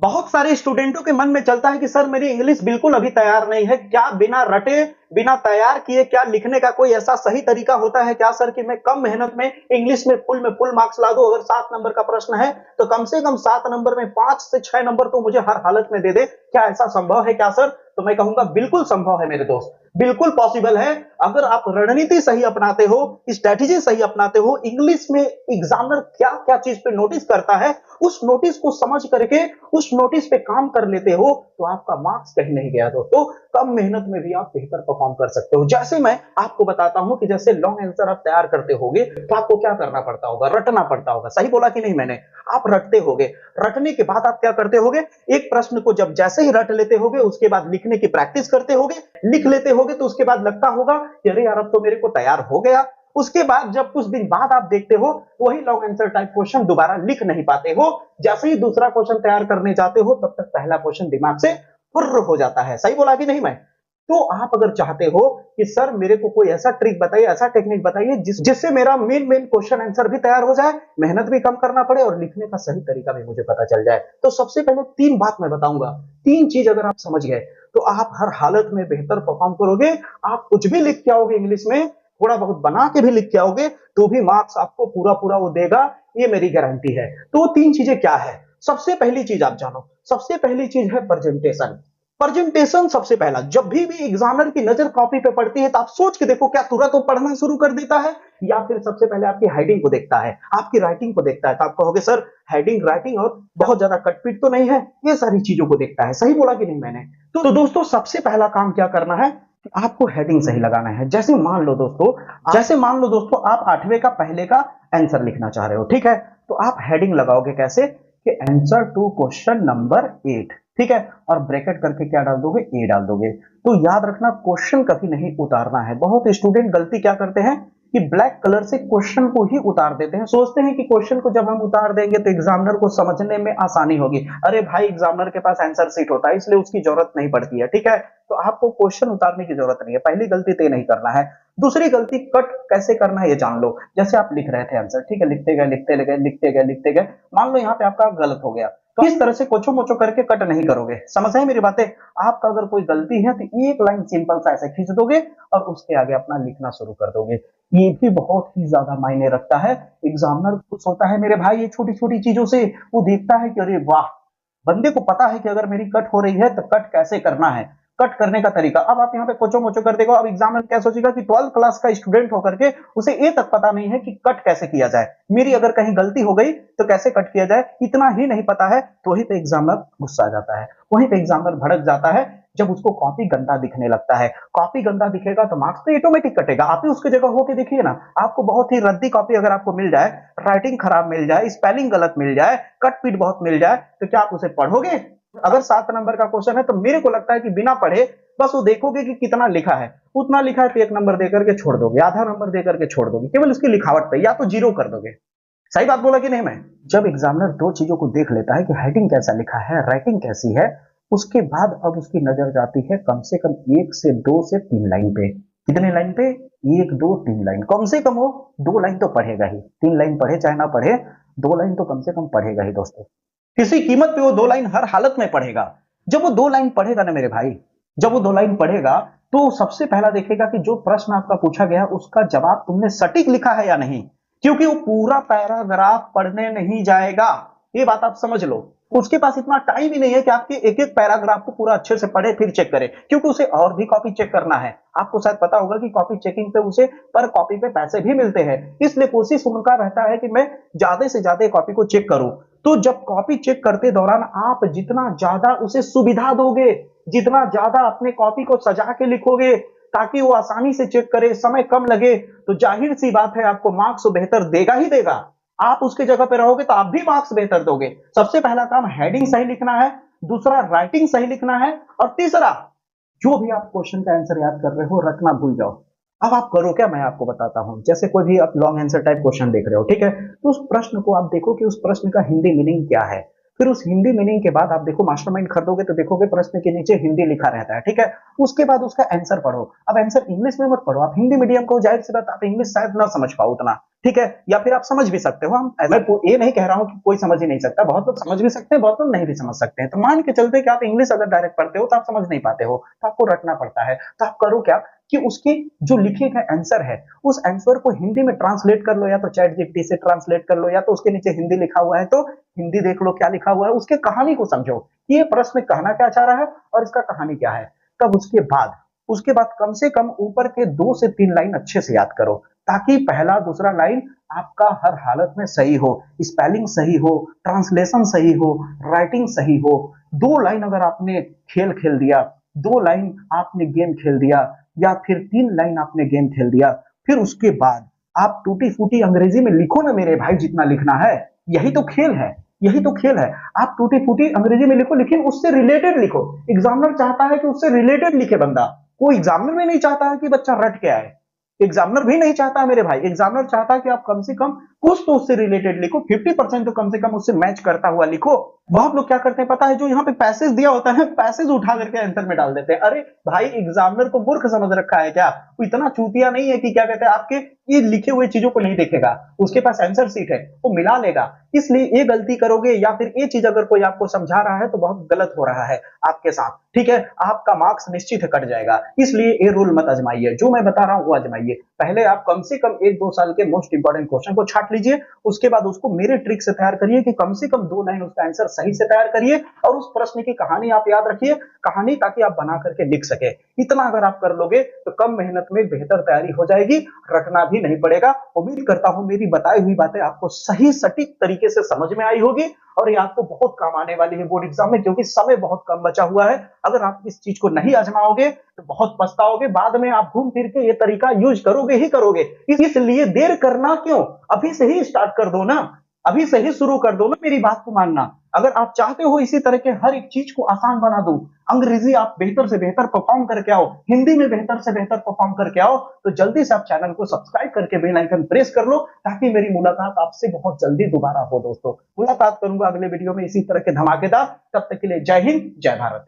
बहुत सारे स्टूडेंटों के मन में चलता है कि सर मेरी इंग्लिश बिल्कुल अभी तैयार नहीं है, क्या बिना रटे बिना तैयार किए क्या लिखने का कोई ऐसा सही तरीका होता है क्या सर कि मैं कम मेहनत में इंग्लिश में फुल मार्क्स ला दूं? अगर 7 नंबर का प्रश्न है तो कम से कम 7 नंबर में 5 से 6 नंबर तो मुझे हर हालत में दे दे, क्या ऐसा संभव है क्या सर? तो मैं कहूंगा बिल्कुल संभव है मेरे दोस्त, बिल्कुल पॉसिबल है। अगर आप रणनीति सही अपनाते हो, स्ट्रेटेजी सही अपनाते हो, इंग्लिश में एग्जामिनर क्या क्या चीज पे नोटिस करता है उस नोटिस को समझ करके उस नोटिस पे काम कर लेते हो तो आपका मार्क्स कहीं नहीं गया दोस्तों। कम मेहनत में भी आप बेहतर परफॉर्म कर सकते हो। जैसे मैं आपको बताता हूं कि जैसे लॉन्ग आंसर आप तैयार करते होगे तो आपको क्या करना पड़ता होगा, रटना पड़ता होगा। सही बोला कि नहीं मैंने? आप रटते होगे, रटने के बाद आप क्या करते होगे, एक प्रश्न को जब जैसे ही रट लेते होगे उसके बाद लिखने की प्रैक्टिस करते होगे, लिख लेते होगे तो उसके बाद लगता होगा कि अरे यार अब तो मेरे को तैयार हो गया। उसके बाद जब कुछ दिन बाद आप देखते हो वही लॉन्ग आंसर टाइप क्वेश्चन दोबारा लिख नहीं पाते हो। जैसे ही दूसरा क्वेश्चन तैयार करने जाते हो तब तक पहला क्वेश्चन दिमाग से फुर्र हो जाता है। सही बोला कि नहीं मैं? तो आप अगर चाहते हो कि सर मेरे को कोई ऐसा ट्रिक बताइए, ऐसा टेक्निक बताइए जिससे मेरा मेन क्वेश्चन आंसर भी तैयार हो जाए, मेहनत भी कम करना पड़े और लिखने का सही तरीका भी मुझे पता चल जाए, तो सबसे पहले 3 बात मैं बताऊंगा। 3 चीज अगर आप समझ गए तो आप हर हालत में बेहतर परफॉर्म करोगे। आप कुछ भी लिख के आओगे इंग्लिश में, थोड़ा बहुत बना के भी लिख के आओगे तो भी मार्क्स आपको पूरा पूरा वो देगा, ये मेरी गारंटी है। तो 3 चीजें क्या है? सबसे पहली चीज आप जानो, सबसे पहली चीज है प्रेजेंटेशन। प्रेजेंटेशन सबसे पहला। जब भी एग्जामिनर की नजर कॉपी पे पड़ती है तो आप सोच के देखो, क्या तुरंत वो पढ़ना शुरू कर देता है या फिर सबसे पहले आपकी हेडिंग को देखता है, आपकी राइटिंग को देखता है? तो आप कहोगे सर हेडिंग राइटिंग और बहुत ज्यादा कटपीट तो नहीं है, ये सारी चीजों को देखता है। सही बोला कि नहीं मैंने? तो दोस्तों सबसे पहला काम क्या करना है, आपको हेडिंग सही लगाना है। जैसे मान लो दोस्तों आप 8वें का पहले का आंसर लिखना चाह रहे हो, ठीक है? तो आप हेडिंग लगाओगे कैसे कि आंसर टू क्वेश्चन नंबर 8, ठीक है? और ब्रैकेट करके क्या डाल दोगे, ए डाल दोगे। तो याद रखना क्वेश्चन कभी नहीं उतारना है। बहुत स्टूडेंट गलती क्या करते हैं कि ब्लैक कलर से क्वेश्चन को ही उतार देते हैं, सोचते हैं कि क्वेश्चन को जब हम उतार देंगे तो एग्जामिनर को समझने में आसानी होगी। अरे भाई एग्जामिनर के पास आंसर शीट होता है इसलिए उसकी जरूरत नहीं पड़ती है, ठीक है? तो आपको क्वेश्चन उतारने की जरूरत नहीं है, पहली गलती तो नहीं करना है। दूसरी गलती, कट कैसे करना है ये जान लो। जैसे आप लिख रहे थे आंसर, ठीक है, लिखते गए, मान लो यहाँ पे आपका गलत हो गया, तो इस तरह से कोचो मोचो करके कट नहीं करोगे। समझ आए मेरी बातें? आपका अगर कोई गलती है तो एक लाइन सिंपल सा ऐसे खींच दोगे और उसके आगे अपना लिखना शुरू कर दोगे। ये भी बहुत ही ज्यादा मायने रखता है। एग्जामिनर खुश होता है मेरे भाई ये छोटी छोटी चीजों से, वो देखता है कि अरे वाह, बंदे को पता है कि अगर मेरी कट हो रही है तो कट कैसे करना है, कट करने का तरीका। अब आप यहाँ पे कोचो मोचो कर देगा, अब एग्जामिनर क्या सोचेगा कि 12th क्लास का स्टूडेंट होकर के उसे ये तक पता नहीं है कि कट कैसे किया जाए, मेरी अगर कहीं गलती हो गई तो कैसे कट किया जाए, इतना ही नहीं पता है। तो वहीं पे एग्जामिनर गुस्सा आ जाता है, वहीं पे एग्जामिनर भड़क जाता है जब उसको कॉपी गंदा दिखने लगता है। कॉपी गंदा दिखेगा तो मार्क्स तो ऑटोमेटिक कटेगा। आप ही उसकी जगह होके देखिए ना, आपको बहुत ही रद्दी कॉपी अगर आपको मिल जाए, राइटिंग खराब मिल जाए, स्पेलिंग गलत मिल जाए, कट पीट बहुत मिल जाए, तो क्या आप उसे पढ़ोगे? अगर 7 नंबर का क्वेश्चन है तो मेरे को लगता है कि बिना पढ़े बस वो देखोगे कि कितना लिखा है, उतना लिखा है तो 1 नंबर देकर के छोड़ दोगे, आधा नंबर देकर के छोड़ दोगे केवल उसकी लिखावट पे, या तो जीरो कर दोगे। सही बात बोला कि नहीं मैं? जब एग्जामिनर 2 चीजों को देख लेता है कि हेडिंग कैसा लिखा है, राइटिंग कैसी है, उसके बाद अब उसकी नजर जाती है कम से कम 1 से 2 से 3 लाइन पे। कितने लाइन पे? 1 2 3 लाइन, कम से कम वो 2 लाइन तो पढ़ेगा ही। 3 लाइन पढ़े चाहे ना पढ़े, 2 लाइन तो कम से कम पढ़ेगा ही दोस्तों। किसी कीमत पे वो 2 लाइन हर हालत में पढ़ेगा। जब वो 2 लाइन पढ़ेगा ना मेरे भाई, जब वो 2 लाइन पढ़ेगा तो सबसे पहला देखेगा कि जो प्रश्न आपका पूछा गया उसका जवाब तुमने सटीक लिखा है या नहीं, क्योंकि वो पूरा पैराग्राफ पढ़ने नहीं जाएगा। ये बात आप समझ लो, उसके पास इतना टाइम ही नहीं है कि आपके एक एक पैराग्राफ को पूरा अच्छे से पढ़े फिर चेक करे, क्योंकि उसे और भी कॉपी चेक करना है। आपको शायद पता होगा कि कॉपी चेकिंग पे उसे पर कॉपी पे पैसे भी मिलते हैं, इसलिए कोशिश उनका रहता है कि मैं ज्यादा से ज्यादा कॉपी को चेक करूं। तो जब कॉपी चेक करते दौरान आप जितना ज्यादा उसे सुविधा दोगे, जितना ज्यादा अपने कॉपी को सजा के लिखोगे ताकि वो आसानी से चेक करे, समय कम लगे, तो जाहिर सी बात है आपको मार्क्स बेहतर देगा ही देगा। आप उसके जगह पे रहोगे तो आप भी मार्क्स बेहतर दोगे। सबसे पहला काम हेडिंग सही लिखना है, दूसरा राइटिंग सही लिखना है, और तीसरा जो भी आप क्वेश्चन का आंसर याद कर रहे हो रखना भूल जाओ। अब आप करो क्या, मैं आपको बताता हूं। जैसे कोई भी आप लॉन्ग आंसर टाइप क्वेश्चन देख रहे हो, ठीक है, तो उस प्रश्न को आप देखो कि उस प्रश्न का हिंदी मीनिंग क्या है। फिर उस हिंदी मीनिंग के बाद आप देखो मास्टरमाइंड खरीदोगे तो देखोगे प्रश्न के नीचे हिंदी लिखा रहता है, ठीक है। उसके बाद उसका आंसर पढ़ो। अब आंसर इंग्लिश में मत पढ़ो, आप हिंदी मीडियम को, जाहिर सी बात आप इंग्लिश शायद ना समझ पाओ उतना, ठीक है, या फिर आप समझ भी सकते हो। मैं ये नहीं कह रहा हूं कि कोई समझ ही नहीं सकता, बहुत लोग समझ भी सकते हैं, बहुत लोग नहीं भी समझ सकते हैं। तो मान के चलते कि आप इंग्लिश अगर डायरेक्ट पढ़ते हो तो आप समझ नहीं पाते हो, तो आपको रटना पड़ता है। तो आप करो क्या कि उसकी जो लिखे गए आंसर है उस आंसर को हिंदी में ट्रांसलेट कर लो, या तो चैट जीपीटी से ट्रांसलेट कर लो, या तो उसके नीचे हिंदी लिखा हुआ है तो हिंदी देख लो क्या लिखा हुआ है, उसके कहानी को समझो कि ये प्रश्न कहना क्या चाह रहा है और इसका कहानी क्या है। तब उसके बाद कम से कम ऊपर के 2 से 3 लाइन अच्छे से याद करो, ताकि पहला दूसरा लाइन आपका हर हालत में सही हो, स्पेलिंग सही हो, ट्रांसलेशन सही हो, राइटिंग सही हो। 2 लाइन अगर आपने खेल खेल दिया, 2 लाइन आपने गेम खेल दिया, या फिर 3 लाइन आपने गेम खेल दिया, फिर उसके बाद आप टूटी फूटी अंग्रेजी में लिखो ना मेरे भाई, जितना लिखना है। यही तो खेल है, यही तो खेल है। आप टूटी फूटी अंग्रेजी में लिखो, लेकिन उससे रिलेटेड लिखो। एग्जामिनर चाहता है कि उससे रिलेटेड लिखे बंदा, कोई एग्जामिनर भी नहीं चाहता है कि बच्चा रट के आए, एग्जामिनर भी नहीं चाहता मेरे भाई। एग्जामिनर चाहता है कि आप कम से कम कुछ तो उससे रिलेटेड लिखो, 50% तो कम से कम उससे मैच करता हुआ लिखो। बहुत लोग क्या करते हैं पता है, जो यहाँ पे पैसेज दिया होता है, पैसेज उठा करके आंसर में डाल देते हैं। अरे भाई, एग्जामिनर को मूर्ख समझ रखा है क्या? वो इतना चूतिया नहीं है कि क्या कहते हैं आपके ये लिखे हुए चीजों को नहीं देखेगा, उसके पास आंसर सीट है, वो मिला लेगा। इसलिए ये गलती करोगे, या फिर ये चीज अगर कोई आपको समझा रहा है तो बहुत गलत हो रहा है आपके साथ, ठीक है। आपका मार्क्स निश्चित है कट जाएगा। इसलिए ये रूल मत आजमाइए, जो मैं बता रहा हूँ वो आजमाइए। पहले आप कम से कम 1-2 साल के मोस्ट इंपोर्टेंट क्वेश्चन को छाट लीजिए, उसके बाद उसको मेरे ट्रिक से तैयार करिए कि कम से कम 2 लाइन उसका आंसर सही से तैयार करिए, और उस प्रश्न की कहानी आप याद रखिए, कहानी ताकि आप बना करके लिख सके। इतना अगर आप कर लोगे तो कम मेहनत में बेहतर तैयारी हो जाएगी, रटना भी नहीं पड़ेगा। उम्मीद करता हूं मेरी बताई हुई बातें आपको सही सटीक तरीके से समझ में आई होगी, और ये आपको बहुत काम आने वाली है बोर्ड एग्जाम में, क्योंकि समय बहुत कम बचा हुआ है। अगर आप इस चीज को नहीं आजमाओगे तो बहुत पछताओगे, बाद में आप घूम फिर के ये तरीका यूज करोगे ही करोगे। इसलिए देर करना क्यों, अभी से ही स्टार्ट कर दो ना, अभी से ही शुरू कर दो ना, मेरी बात को मानना। अगर आप चाहते हो इसी तरह के हर एक चीज को आसान बना दूं, अंग्रेजी आप बेहतर से बेहतर परफॉर्म करके आओ, हिंदी में बेहतर से बेहतर परफॉर्म करके आओ, तो जल्दी से आप चैनल को सब्सक्राइब करके बेल आइकन प्रेस कर लो, ताकि मेरी मुलाकात आपसे बहुत जल्दी दोबारा हो। दोस्तों, मुलाकात करूंगा अगले वीडियो में इसी तरह के धमाकेदार। तब तक के लिए जय हिंद, जय भारत।